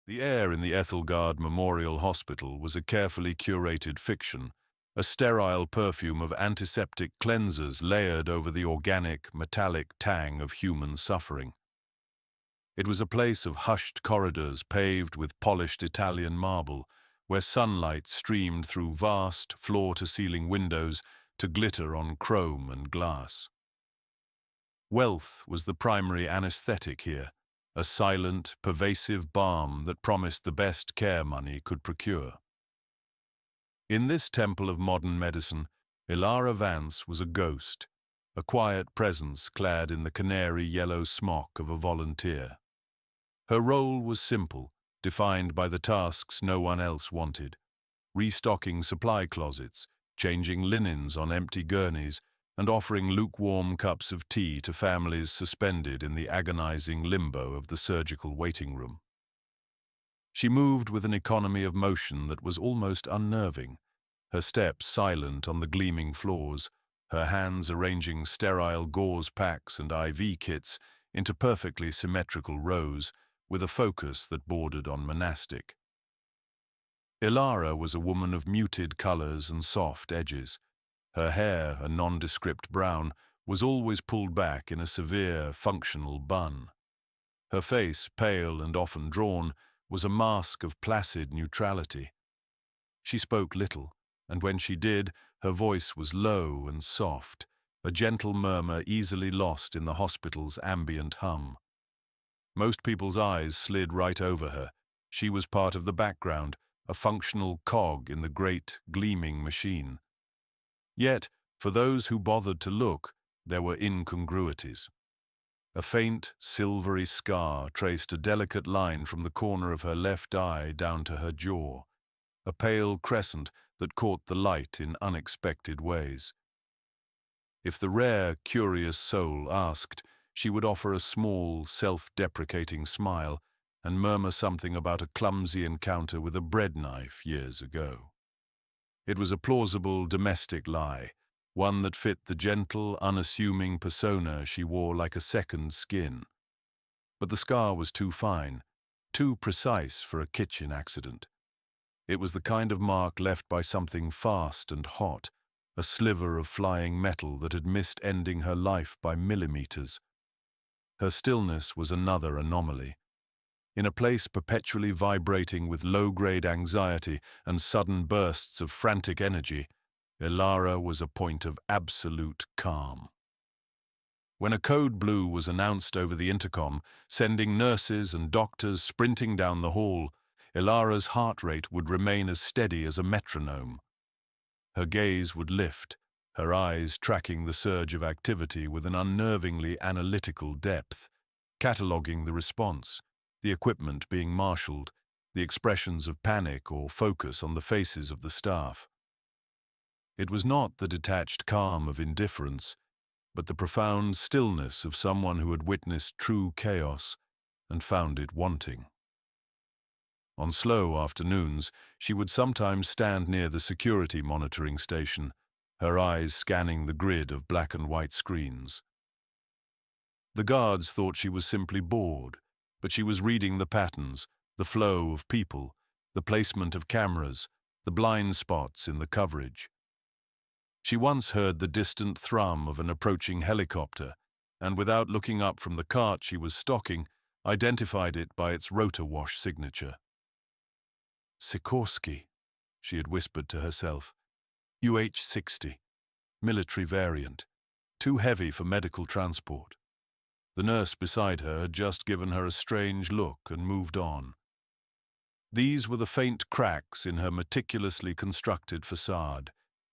The air in the Ethelgard Memorial Hospital was a carefully curated fiction, a sterile perfume of antiseptic cleansers layered over the organic, metallic tang of human suffering. It was a place of hushed corridors paved with polished Italian marble, where sunlight streamed through vast, floor-to-ceiling windows to glitter on chrome and glass. Wealth was the primary anesthetic here, a silent, pervasive balm that promised the best care money could procure. In this temple of modern medicine, Ilara Vance was a ghost, a quiet presence clad in the canary yellow smock of a volunteer. Her role was simple, defined by the tasks no one else wanted: restocking supply closets, changing linens on empty gurneys, and offering lukewarm cups of tea to families suspended in the agonizing limbo of the surgical waiting room. She moved with an economy of motion that was almost unnerving, her steps silent on the gleaming floors, her hands arranging sterile gauze packs and IV kits into perfectly symmetrical rows, with a focus that bordered on monastic. Ilara was a woman of muted colors and soft edges. Her hair, a nondescript brown, was always pulled back in a severe, functional bun. Her face, pale and often drawn, was a mask of placid neutrality. She spoke little, and when she did, her voice was low and soft, a gentle murmur easily lost in the hospital's ambient hum. Most people's eyes slid right over her. She was part of the background, a functional cog in the great, gleaming machine. Yet, for those who bothered to look, there were incongruities. A faint, silvery scar traced a delicate line from the corner of her left eye down to her jaw, a pale crescent that caught the light in unexpected ways. If the rare, curious soul asked, she would offer a small, self-deprecating smile and murmur something about a clumsy encounter with a bread knife years ago. It was a plausible domestic lie, one that fit the gentle, unassuming persona she wore like a second skin. But the scar was too fine, too precise for a kitchen accident. It was the kind of mark left by something fast and hot, a sliver of flying metal that had missed ending her life by millimeters. Her stillness was another anomaly. In a place perpetually vibrating with low-grade anxiety and sudden bursts of frantic energy, Ilara was a point of absolute calm. When a code blue was announced over the intercom, sending nurses and doctors sprinting down the hall, Ilara's heart rate would remain as steady as a metronome. Her gaze would lift, her eyes tracking the surge of activity with an unnervingly analytical depth, cataloguing the response, the equipment being marshaled, the expressions of panic or focus on the faces of the staff. It was not the detached calm of indifference, but the profound stillness of someone who had witnessed true chaos and found it wanting. On slow afternoons, she would sometimes stand near the security monitoring station, her eyes scanning the grid of black and white screens. The guards thought she was simply bored, but she was reading the patterns, the flow of people, the placement of cameras, the blind spots in the coverage. She once heard the distant thrum of an approaching helicopter, and without looking up from the cart she was stocking, identified it by its rotor wash signature. Sikorsky, she had whispered to herself. UH-60, military variant, too heavy for medical transport. The nurse beside her had just given her a strange look and moved on. These were the faint cracks in her meticulously constructed facade,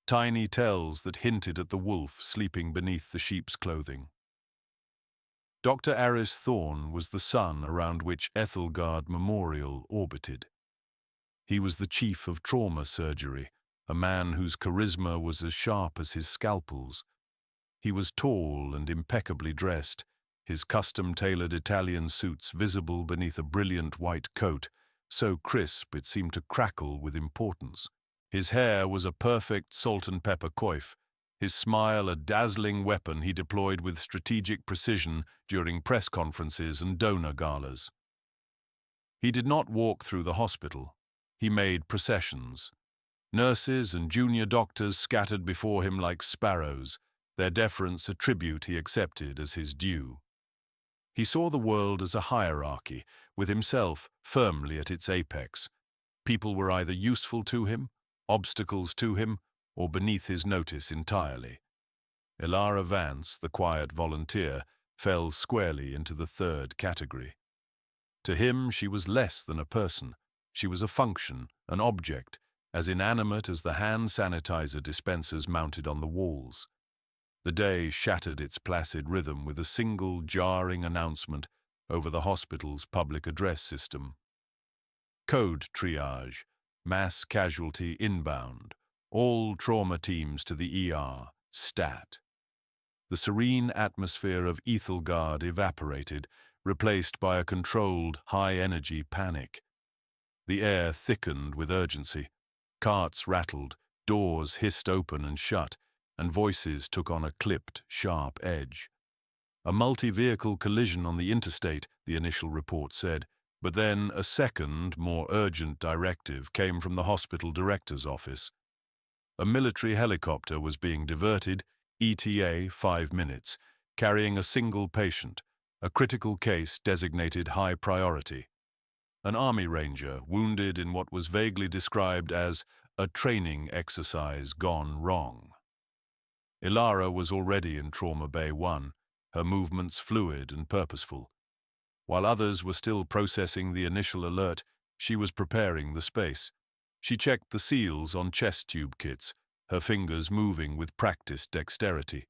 tiny tells that hinted at the wolf sleeping beneath the sheep's clothing. Dr. Aris Thorne was the sun around which Ethelgard Memorial orbited. He was the chief of trauma surgery, a man whose charisma was as sharp as his scalpels. He was tall and impeccably dressed, his custom-tailored Italian suits visible beneath a brilliant white coat, so crisp it seemed to crackle with importance. His hair was a perfect salt and pepper coif, his smile a dazzling weapon he deployed with strategic precision during press conferences and donor galas. He did not walk through the hospital. He made processions. Nurses and junior doctors scattered before him like sparrows, their deference a tribute he accepted as his due. He saw the world as a hierarchy, with himself firmly at its apex. People were either useful to him, obstacles to him, or beneath his notice entirely. Ilara Vance, the quiet volunteer, fell squarely into the third category. To him, she was less than a person. She was a function, an object, as inanimate as the hand sanitizer dispensers mounted on the walls. The day shattered its placid rhythm with a single jarring announcement over the hospital's public address system. Code triage, mass casualty inbound, all trauma teams to the ER, stat. The serene atmosphere of Ethelgard evaporated, replaced by a controlled, high-energy panic. The air thickened with urgency. Carts rattled, doors hissed open and shut, and voices took on a clipped, sharp edge. A multi-vehicle collision on the interstate, the initial report said, but then a second, more urgent directive came from the hospital director's office. A military helicopter was being diverted, ETA 5 minutes, carrying a single patient, a critical case designated high priority. An army ranger wounded in what was vaguely described as a training exercise gone wrong. Ilara was already in Trauma Bay 1, her movements fluid and purposeful. While others were still processing the initial alert, she was preparing the space. She checked the seals on chest tube kits, her fingers moving with practiced dexterity.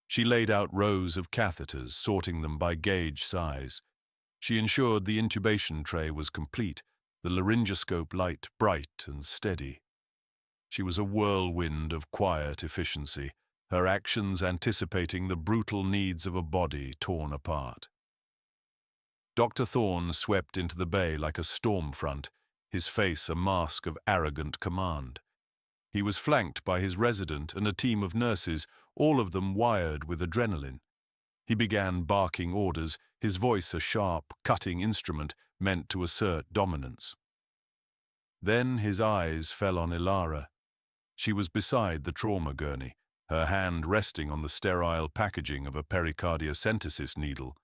She laid out rows of catheters, sorting them by gauge size. She ensured the intubation tray was complete, the laryngoscope light bright and steady. She was a whirlwind of quiet efficiency, her actions anticipating the brutal needs of a body torn apart. Dr. Thorne swept into the bay like a storm front, his face a mask of arrogant command. He was flanked by his resident and a team of nurses, all of them wired with adrenaline. He began barking orders, his voice a sharp, cutting instrument meant to assert dominance. Then his eyes fell on Ilara. She was beside the trauma gurney, her hand resting on the sterile packaging of a pericardiocentesis needle,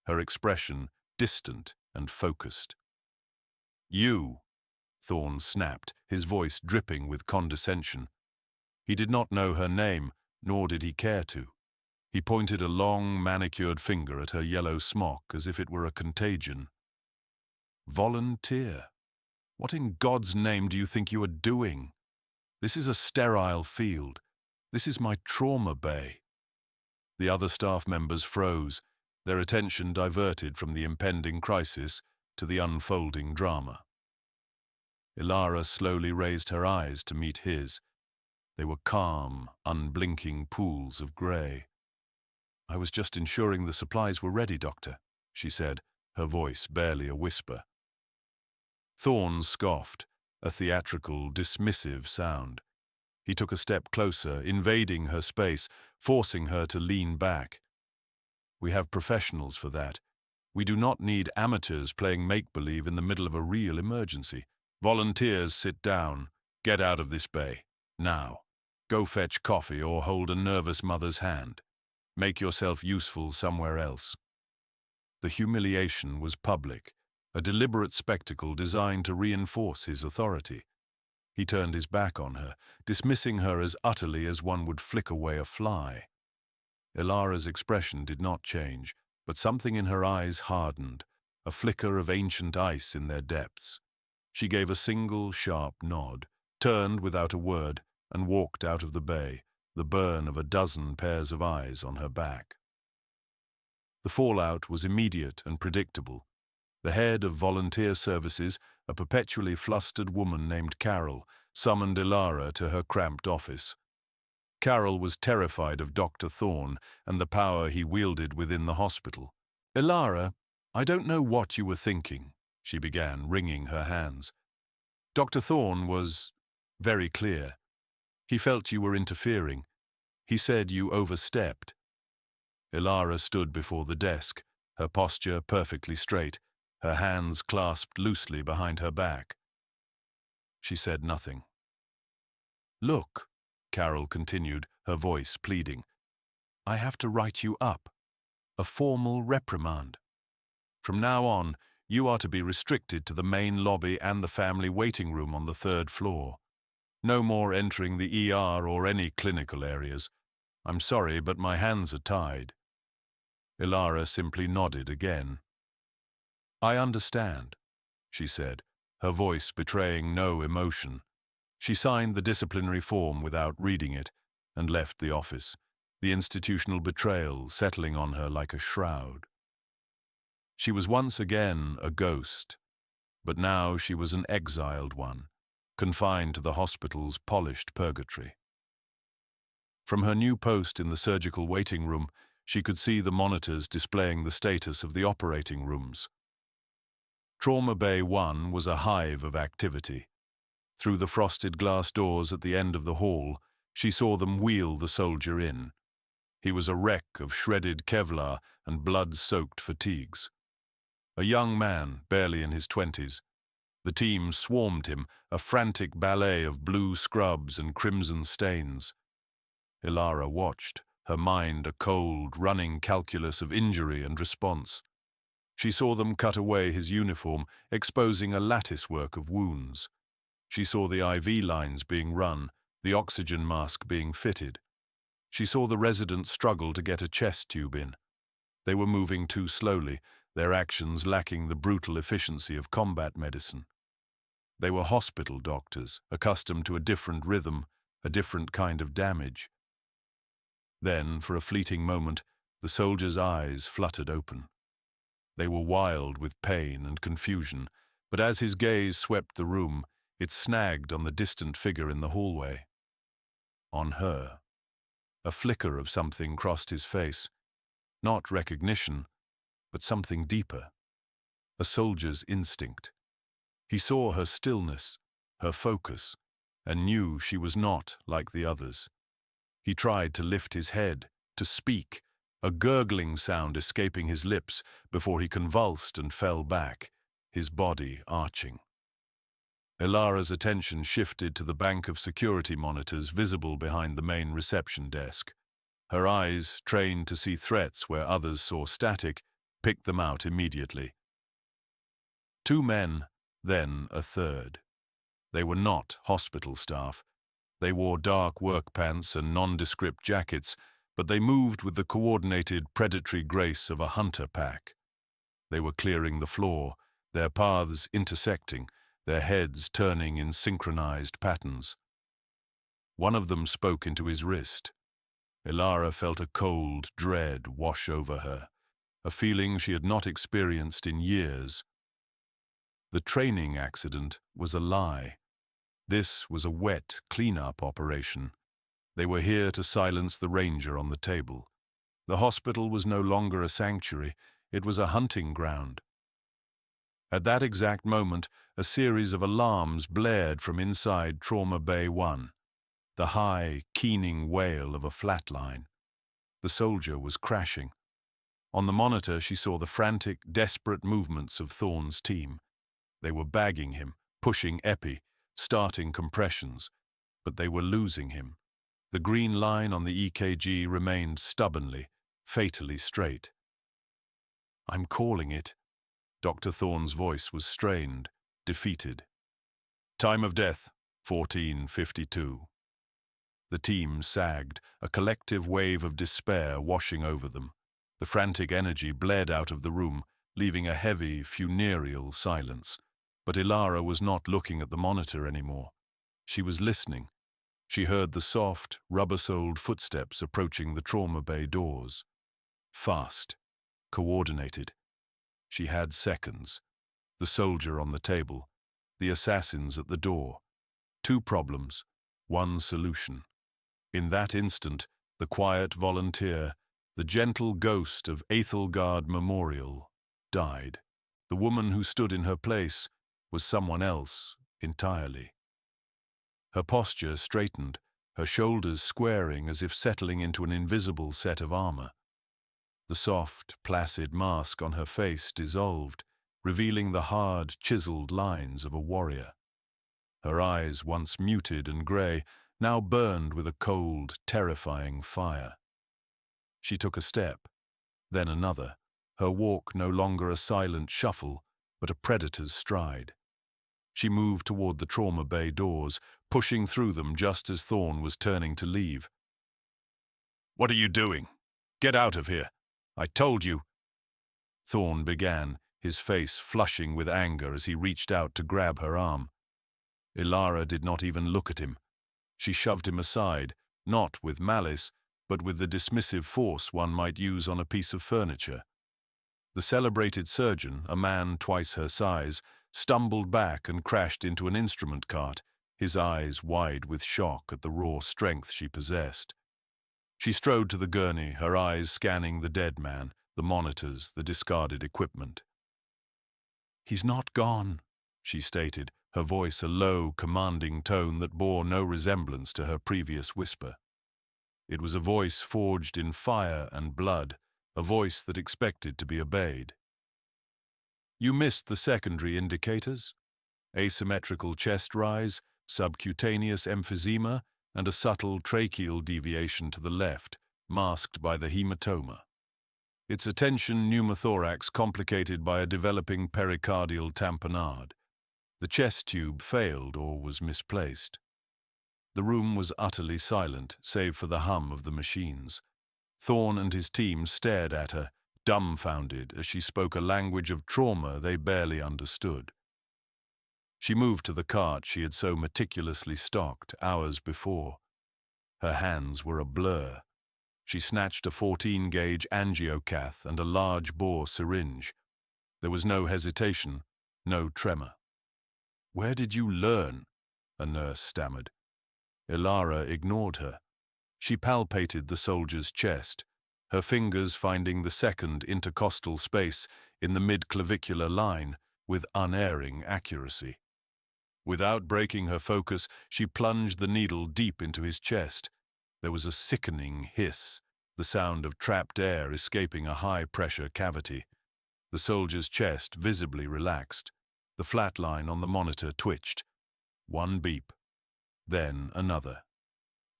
her expression distant and focused. "You," Thorne snapped, his voice dripping with condescension. He did not know her name, nor did he care to. He pointed a long, manicured finger at her yellow smock as if it were a contagion. "Volunteer? What in God's name do you think you are doing? This is a sterile field. This is my trauma bay." The other staff members froze, their attention diverted from the impending crisis to the unfolding drama. Ilara slowly raised her eyes to meet his. They were calm, unblinking pools of grey. "I was just ensuring the supplies were ready, Doctor," she said, her voice barely a whisper. Thorne scoffed, a theatrical, dismissive sound. He took a step closer, invading her space, forcing her to lean back. "We have professionals for that. We do not need amateurs playing make-believe in the middle of a real emergency. Volunteers, sit down. Get out of this bay. Now. Go fetch coffee or hold a nervous mother's hand. Make yourself useful somewhere else." The humiliation was public, a deliberate spectacle designed to reinforce his authority. He turned his back on her, dismissing her as utterly as one would flick away a fly. Ilara's expression did not change, but something in her eyes hardened, a flicker of ancient ice in their depths. She gave a single, sharp nod, turned without a word, and walked out of the bay, the burn of a dozen pairs of eyes on her back. The fallout was immediate and predictable. The head of volunteer services, a perpetually flustered woman named Carol, summoned Ilara to her cramped office. Carol was terrified of Dr. Thorne and the power he wielded within the hospital. "Ilara, I don't know what you were thinking," she began, wringing her hands. "Dr. Thorne was very clear. He felt you were interfering. He said you overstepped." Ilara stood before the desk, her posture perfectly straight, her hands clasped loosely behind her back. She said nothing. "Look," Carol continued, her voice pleading, "I have to write you up. A formal reprimand. From now on, you are to be restricted to the main lobby and the family waiting room on the 3rd floor. No more entering the ER or any clinical areas. I'm sorry, but my hands are tied." Ilara simply nodded again. "I understand," she said, her voice betraying no emotion. She signed the disciplinary form without reading it and left the office, the institutional betrayal settling on her like a shroud. She was once again a ghost, but now she was an exiled one, confined to the hospital's polished purgatory. From her new post in the surgical waiting room, she could see the monitors displaying the status of the operating rooms. Trauma Bay 1 was a hive of activity. Through the frosted glass doors at the end of the hall, she saw them wheel the soldier in. He was a wreck of shredded Kevlar and blood-soaked fatigues. A young man, barely in his 20s. The team swarmed him, a frantic ballet of blue scrubs and crimson stains. Ilara watched, her mind a cold, running calculus of injury and response. She saw them cut away his uniform, exposing a latticework of wounds. She saw the IV lines being run, the oxygen mask being fitted. She saw the resident struggle to get a chest tube in. They were moving too slowly, their actions lacking the brutal efficiency of combat medicine. They were hospital doctors, accustomed to a different rhythm, a different kind of damage. Then, for a fleeting moment, the soldier's eyes fluttered open. They were wild with pain and confusion, but as his gaze swept the room, it snagged on the distant figure in the hallway. On her. A flicker of something crossed his face. Not recognition, but something deeper. A soldier's instinct. He saw her stillness, her focus, and knew she was not like the others. He tried to lift his head, to speak, a gurgling sound escaping his lips before he convulsed and fell back, his body arching. Ilara's attention shifted to the bank of security monitors visible behind the main reception desk. Her eyes, trained to see threats where others saw static, picked them out immediately. 2 men, then a third. They were not hospital staff. They wore dark work pants and nondescript jackets, but they moved with the coordinated predatory grace of a hunter pack. They were clearing the floor, their paths intersecting, their heads turning in synchronized patterns. One of them spoke into his wrist. Ilara felt a cold dread wash over her, a feeling she had not experienced in years. The training accident was a lie. This was a wet clean-up operation. They were here to silence the ranger on the table. The hospital was no longer a sanctuary, it was a hunting ground. At that exact moment, a series of alarms blared from inside Trauma Bay 1. The high, keening wail of a flatline. The soldier was crashing. On the monitor, she saw the frantic, desperate movements of Thorne's team. They were bagging him, pushing epi, starting compressions, but they were losing him. The green line on the EKG remained stubbornly, fatally straight. "I'm calling it." Dr. Thorne's voice was strained, defeated. "Time of death, 14:52. The team sagged, a collective wave of despair washing over them. The frantic energy bled out of the room, leaving a heavy, funereal silence. But Ilara was not looking at the monitor anymore. She was listening. She heard the soft, rubber-soled footsteps approaching the trauma bay doors. Fast, coordinated. She had seconds. The soldier on the table, the assassins at the door. 2 problems, 1 solution. In that instant, the quiet volunteer, the gentle ghost of Aethelgard Memorial, died. The woman who stood in her place was someone else entirely. Her posture straightened, her shoulders squaring as if settling into an invisible set of armor. The soft, placid mask on her face dissolved, revealing the hard, chiseled lines of a warrior. Her eyes, once muted and grey, now burned with a cold, terrifying fire. She took a step, then another, her walk no longer a silent shuffle, but a predator's stride. She moved toward the trauma bay doors, pushing through them just as Thorne was turning to leave. "What are you doing? Get out of here! I told you!" Thorne began, his face flushing with anger as he reached out to grab her arm. Ilara did not even look at him. She shoved him aside, not with malice, but with the dismissive force one might use on a piece of furniture. The celebrated surgeon, a man twice her size, stumbled back and crashed into an instrument cart, his eyes wide with shock at the raw strength she possessed. She strode to the gurney, her eyes scanning the dead man, the monitors, the discarded equipment. "He's not gone," she stated, her voice a low, commanding tone that bore no resemblance to her previous whisper. It was a voice forged in fire and blood, a voice that expected to be obeyed. "You missed the secondary indicators: asymmetrical chest rise, subcutaneous emphysema, and a subtle tracheal deviation to the left, masked by the hematoma. Its a tension pneumothorax complicated by a developing pericardial tamponade. The chest tube failed or was misplaced." The room was utterly silent, save for the hum of the machines. Thorne and his team stared at her, dumbfounded, as she spoke a language of trauma they barely understood. She moved to the cart she had so meticulously stocked hours before. Her hands were a blur. She snatched a 14-gauge angiocath and a large-bore syringe. There was no hesitation, no tremor. "Where did you learn?" a nurse stammered. Ilara ignored her. She palpated the soldier's chest, her fingers finding the second intercostal space in the mid-clavicular line with unerring accuracy. Without breaking her focus, she plunged the needle deep into his chest. There was a sickening hiss, the sound of trapped air escaping a high-pressure cavity. The soldier's chest visibly relaxed. The flat line on the monitor twitched. One beep, then another.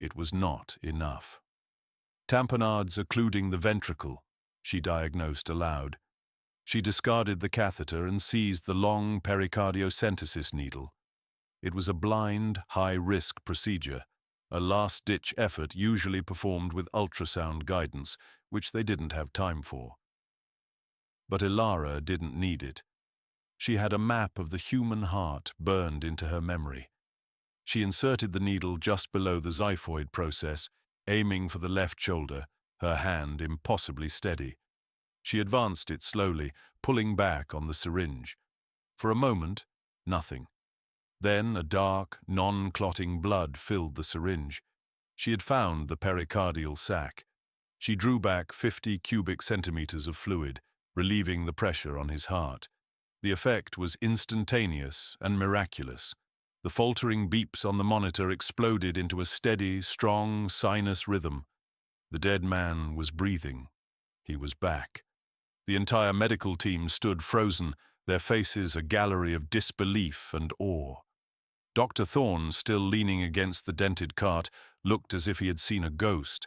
It was not enough. "Tamponades occluding the ventricle," she diagnosed aloud. She discarded the catheter and seized the long pericardiocentesis needle. It was a blind, high-risk procedure, a last-ditch effort usually performed with ultrasound guidance, which they didn't have time for. But Ilara didn't need it. She had a map of the human heart burned into her memory. She inserted the needle just below the xiphoid process, aiming for the left shoulder, her hand impossibly steady. She advanced it slowly, pulling back on the syringe. For a moment, nothing. Then a dark, non-clotting blood filled the syringe. She had found the pericardial sac. She drew back 50 cubic centimeters of fluid, relieving the pressure on his heart. The effect was instantaneous and miraculous. The faltering beeps on the monitor exploded into a steady, strong sinus rhythm. The dead man was breathing. He was back. The entire medical team stood frozen, their faces a gallery of disbelief and awe. Dr. Thorne, still leaning against the dented cart, looked as if he had seen a ghost.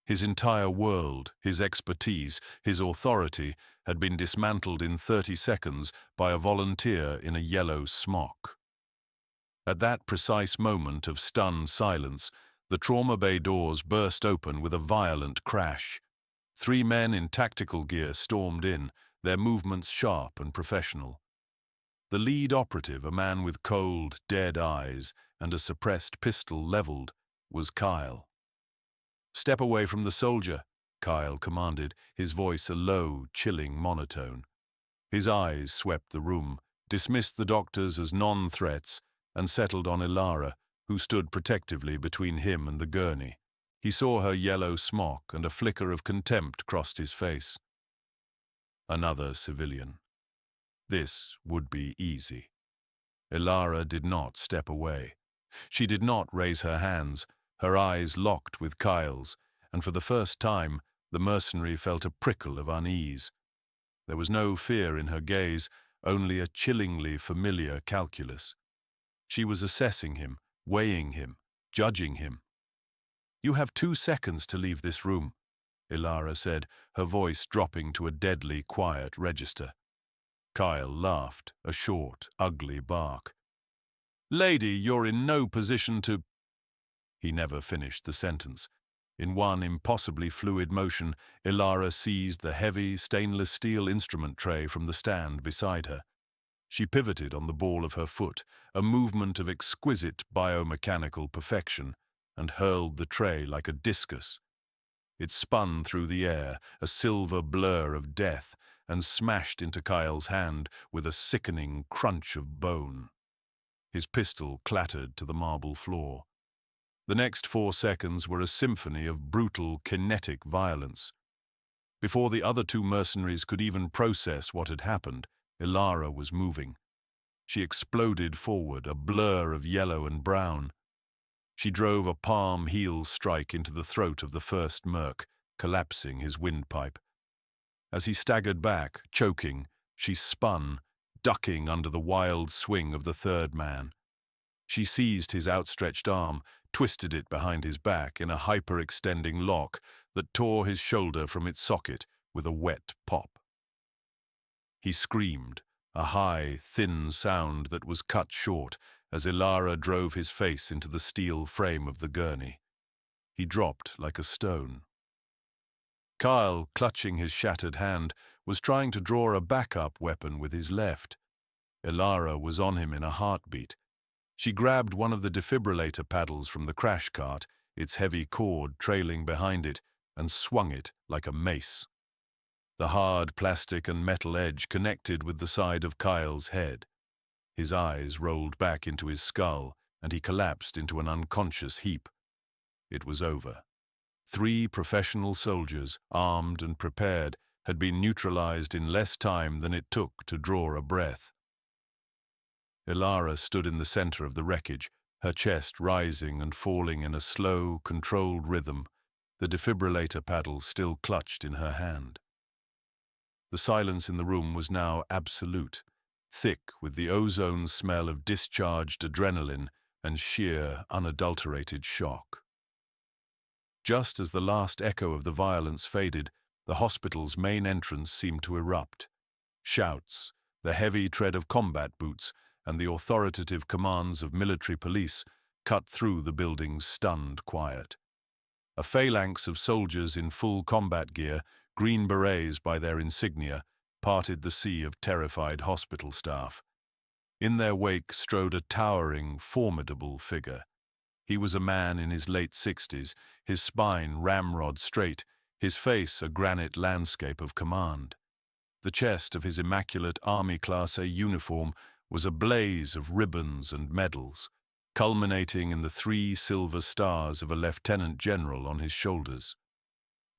His entire world, his expertise, his authority had been dismantled in 30 seconds by a volunteer in a yellow smock. At that precise moment of stunned silence, the trauma bay doors burst open with a violent crash. 3 men in tactical gear stormed in, their movements sharp and professional. The lead operative, a man with cold, dead eyes and a suppressed pistol leveled, was Kyle. "Step away from the soldier," Kyle commanded, his voice a low, chilling monotone. His eyes swept the room, dismissed the doctors as non-threats, and settled on Ilara, who stood protectively between him and the gurney. He saw her yellow smock, and a flicker of contempt crossed his face. Another civilian. This would be easy. Ilara did not step away. She did not raise her hands, her eyes locked with Kyle's, and for the first time, the mercenary felt a prickle of unease. There was no fear in her gaze, only a chillingly familiar calculus. She was assessing him, weighing him, judging him. "You have 2 seconds to leave this room," Ilara said, her voice dropping to a deadly quiet register. Kyle laughed, a short, ugly bark. "Lady, you're in no position to—" He never finished the sentence. In one impossibly fluid motion, Ilara seized the heavy, stainless steel instrument tray from the stand beside her. She pivoted on the ball of her foot, a movement of exquisite biomechanical perfection, and hurled the tray like a discus. It spun through the air, a silver blur of death, and smashed into Kyle's hand with a sickening crunch of bone. His pistol clattered to the marble floor. The next 4 seconds were a symphony of brutal, kinetic violence. Before the other 2 mercenaries could even process what had happened, Ilara was moving. She exploded forward, a blur of yellow and brown. She drove a palm heel strike into the throat of the first merc, collapsing his windpipe. As he staggered back, choking, she spun, ducking under the wild swing of the third man. She seized his outstretched arm, twisted it behind his back in a hyper-extending lock that tore his shoulder from its socket with a wet pop. He screamed, a high, thin sound that was cut short as Ilara drove his face into the steel frame of the gurney. He dropped like a stone. Kyle, clutching his shattered hand, was trying to draw a backup weapon with his left. Ilara was on him in a heartbeat. She grabbed one of the defibrillator paddles from the crash cart, its heavy cord trailing behind it, and swung it like a mace. The hard plastic and metal edge connected with the side of Kyle's head. His eyes rolled back into his skull, and he collapsed into an unconscious heap. It was over. 3 professional soldiers, armed and prepared, had been neutralized in less time than it took to draw a breath. Ilara stood in the center of the wreckage, her chest rising and falling in a slow, controlled rhythm, the defibrillator paddle still clutched in her hand. The silence in the room was now absolute, thick with the ozone smell of discharged adrenaline and sheer, unadulterated shock. Just as the last echo of the violence faded, the hospital's main entrance seemed to erupt. Shouts, the heavy tread of combat boots, and the authoritative commands of military police cut through the building's stunned quiet. A phalanx of soldiers in full combat gear, green berets by their insignia, parted the sea of terrified hospital staff. In their wake strode a towering, formidable figure. He was a man in his late 60s, his spine ramrod straight, his face a granite landscape of command. The chest of his immaculate Army Class A uniform was a blaze of ribbons and medals, culminating in the 3 silver stars of a lieutenant general on his shoulders.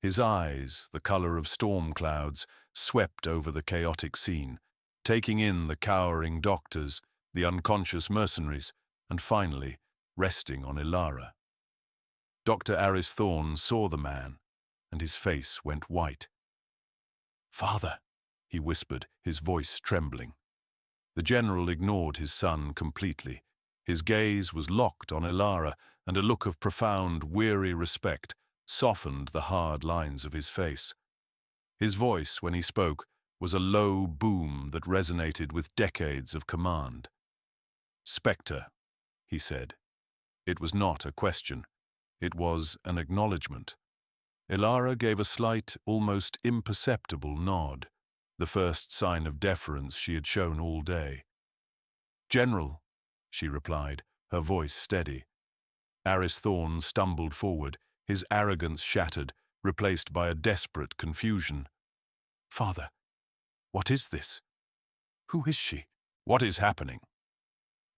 His eyes, the color of storm clouds, swept over the chaotic scene, taking in the cowering doctors, the unconscious mercenaries, and finally, resting on Ilara. Dr. Aris Thorne saw the man, and his face went white. "Father," he whispered, his voice trembling. The general ignored his son completely. His gaze was locked on Ilara, and a look of profound, weary respect softened the hard lines of his face. His voice, when he spoke, was a low boom that resonated with decades of command. "Spectre," he said. It was not a question. It was an acknowledgement. Ilara gave a slight, almost imperceptible nod, the first sign of deference she had shown all day. "General," she replied, her voice steady. Aris Thorne stumbled forward, his arrogance shattered, replaced by a desperate confusion. "Father, what is this? Who is she? What is happening?"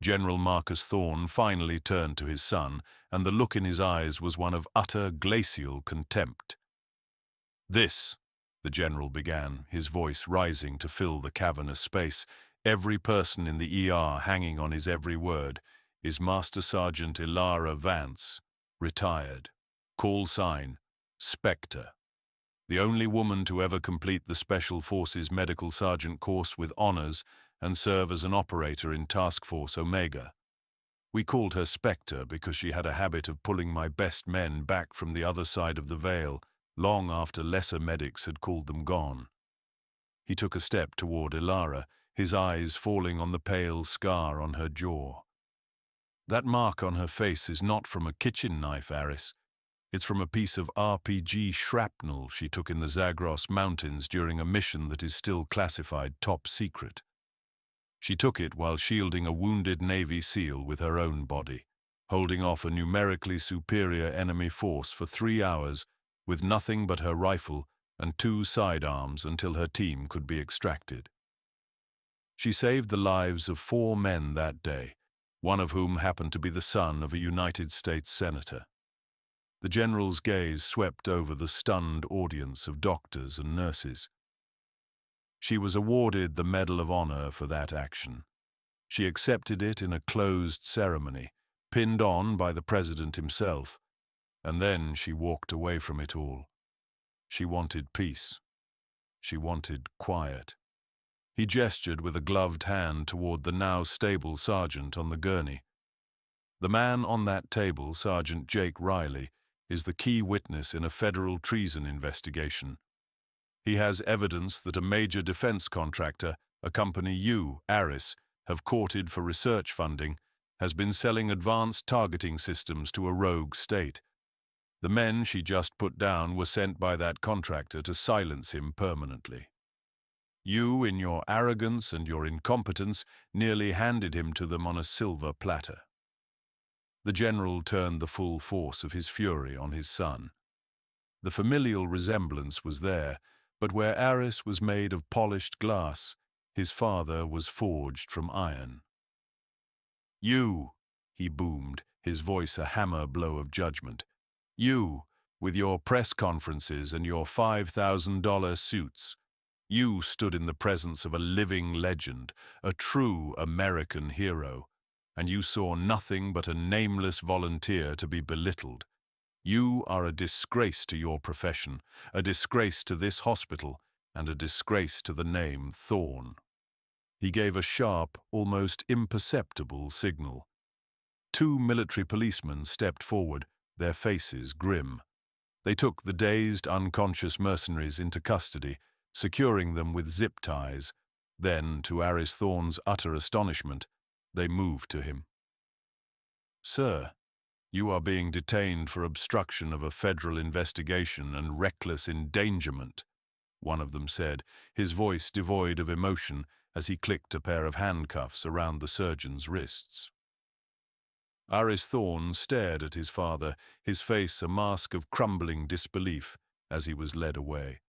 General Marcus Thorne finally turned to his son, and the look in his eyes was one of utter glacial contempt. "This," the general began, his voice rising to fill the cavernous space, every person in the ER hanging on his every word, "is Master Sergeant Ilara Vance, retired. Call sign, Spectre. The only woman to ever complete the Special Forces Medical Sergeant course with honors, and serve as an operator in Task Force Omega. We called her Spectre because she had a habit of pulling my best men back from the other side of the veil, long after lesser medics had called them gone. He took a step toward Ilara, his eyes falling on the pale scar on her jaw. That mark on her face is not from a kitchen knife, Aris. It's from a piece of RPG shrapnel she took in the Zagros Mountains during a mission that is still classified top secret. She took it while shielding a wounded Navy SEAL with her own body, holding off a numerically superior enemy force for 3 hours with nothing but her rifle and 2 sidearms until her team could be extracted. She saved the lives of 4 men that day, one of whom happened to be the son of a United States senator. The general's gaze swept over the stunned audience of doctors and nurses. She was awarded the Medal of Honor for that action. She accepted it in a closed ceremony, pinned on by the president himself, and then she walked away from it all. She wanted peace. She wanted quiet. He gestured with a gloved hand toward the now stable sergeant on the gurney. The man on that table, Sergeant Jake Riley, is the key witness in a federal treason investigation. He has evidence that a major defense contractor, a company you, Aris, have courted for research funding, has been selling advanced targeting systems to a rogue state. The men she just put down were sent by that contractor to silence him permanently. You, in your arrogance and your incompetence, nearly handed him to them on a silver platter. The general turned the full force of his fury on his son. The familial resemblance was there, but where Aris was made of polished glass, his father was forged from iron. You, he boomed, his voice a hammer blow of judgment. You, with your press conferences and your $5,000 suits. You stood in the presence of a living legend, a true American hero, and you saw nothing but a nameless volunteer to be belittled. You are a disgrace to your profession, a disgrace to this hospital, and a disgrace to the name Thorne. He gave a sharp, almost imperceptible signal. 2 military policemen stepped forward, their faces grim. They took the dazed, unconscious mercenaries into custody, securing them with zip ties. Then, to Aris Thorne's utter astonishment, they moved to him. Sir, you are being detained for obstruction of a federal investigation and reckless endangerment, one of them said, his voice devoid of emotion as he clicked a pair of handcuffs around the surgeon's wrists. Aris Thorne stared at his father, his face a mask of crumbling disbelief as he was led away.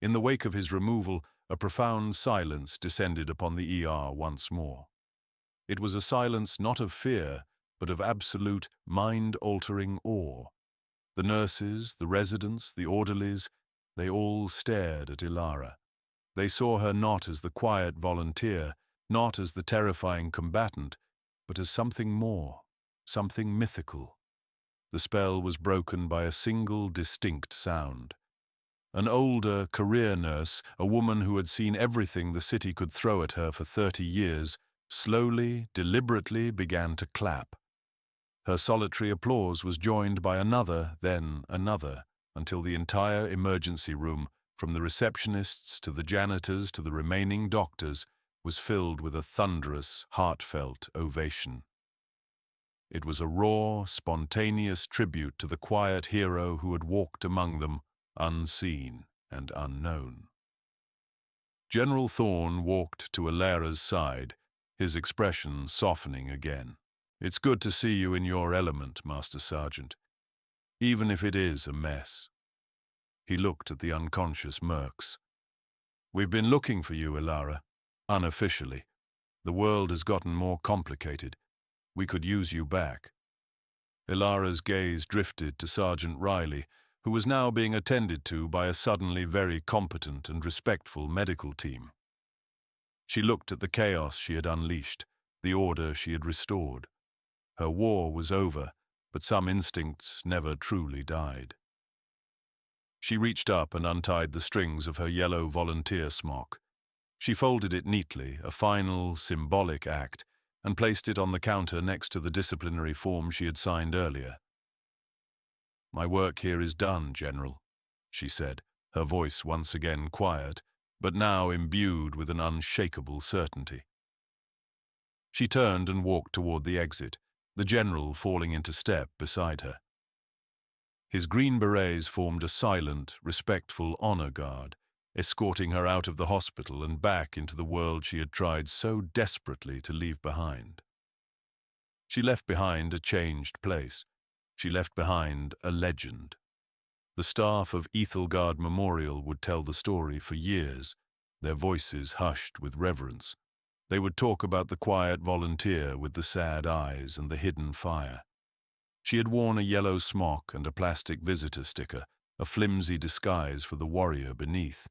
In the wake of his removal, a profound silence descended upon the ER once more. It was a silence not of fear, but of absolute, mind-altering awe. The nurses, the residents, the orderlies, they all stared at Ilara. They saw her not as the quiet volunteer, not as the terrifying combatant, but as something more, something mythical. The spell was broken by a single distinct sound. An older career nurse, a woman who had seen everything the city could throw at her for 30 years, slowly, deliberately began to clap. Her solitary applause was joined by another, then another, until the entire emergency room, from the receptionists to the janitors to the remaining doctors, was filled with a thunderous, heartfelt ovation. It was a raw, spontaneous tribute to the quiet hero who had walked among them, unseen and unknown. General Thorne walked to Ilara's side, his expression softening again. It's good to see you in your element, Master Sergeant, even if it is a mess. He looked at the unconscious mercs. We've been looking for you, Ilara, unofficially. The world has gotten more complicated. We could use you back. Ilara's gaze drifted to Sergeant Riley, who was now being attended to by a suddenly very competent and respectful medical team. She looked at the chaos she had unleashed, the order she had restored. Her war was over, but some instincts never truly died. She reached up and untied the strings of her yellow volunteer smock. She folded it neatly, a final, symbolic act, and placed it on the counter next to the disciplinary form she had signed earlier. "My work here is done, General," she said, her voice once again quiet, but now imbued with an unshakable certainty. She turned and walked toward the exit, the General falling into step beside her. His green berets formed a silent, respectful honor guard, escorting her out of the hospital and back into the world she had tried so desperately to leave behind. She left behind a changed place. She left behind a legend. The staff of Ethelgard Memorial would tell the story for years, their voices hushed with reverence. They would talk about the quiet volunteer with the sad eyes and the hidden fire. She had worn a yellow smock and a plastic visitor sticker, a flimsy disguise for the warrior beneath.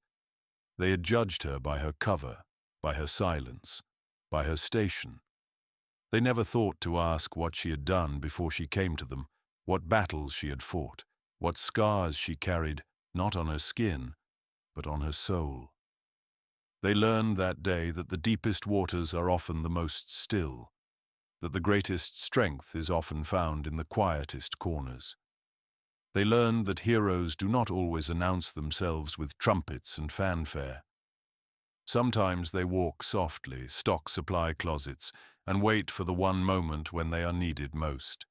They had judged her by her cover, by her silence, by her station. They never thought to ask what she had done before she came to them, what battles she had fought, what scars she carried, not on her skin, but on her soul. They learned that day that the deepest waters are often the most still, that the greatest strength is often found in the quietest corners. They learned that heroes do not always announce themselves with trumpets and fanfare. Sometimes they walk softly, stock supply closets, and wait for the one moment when they are needed most.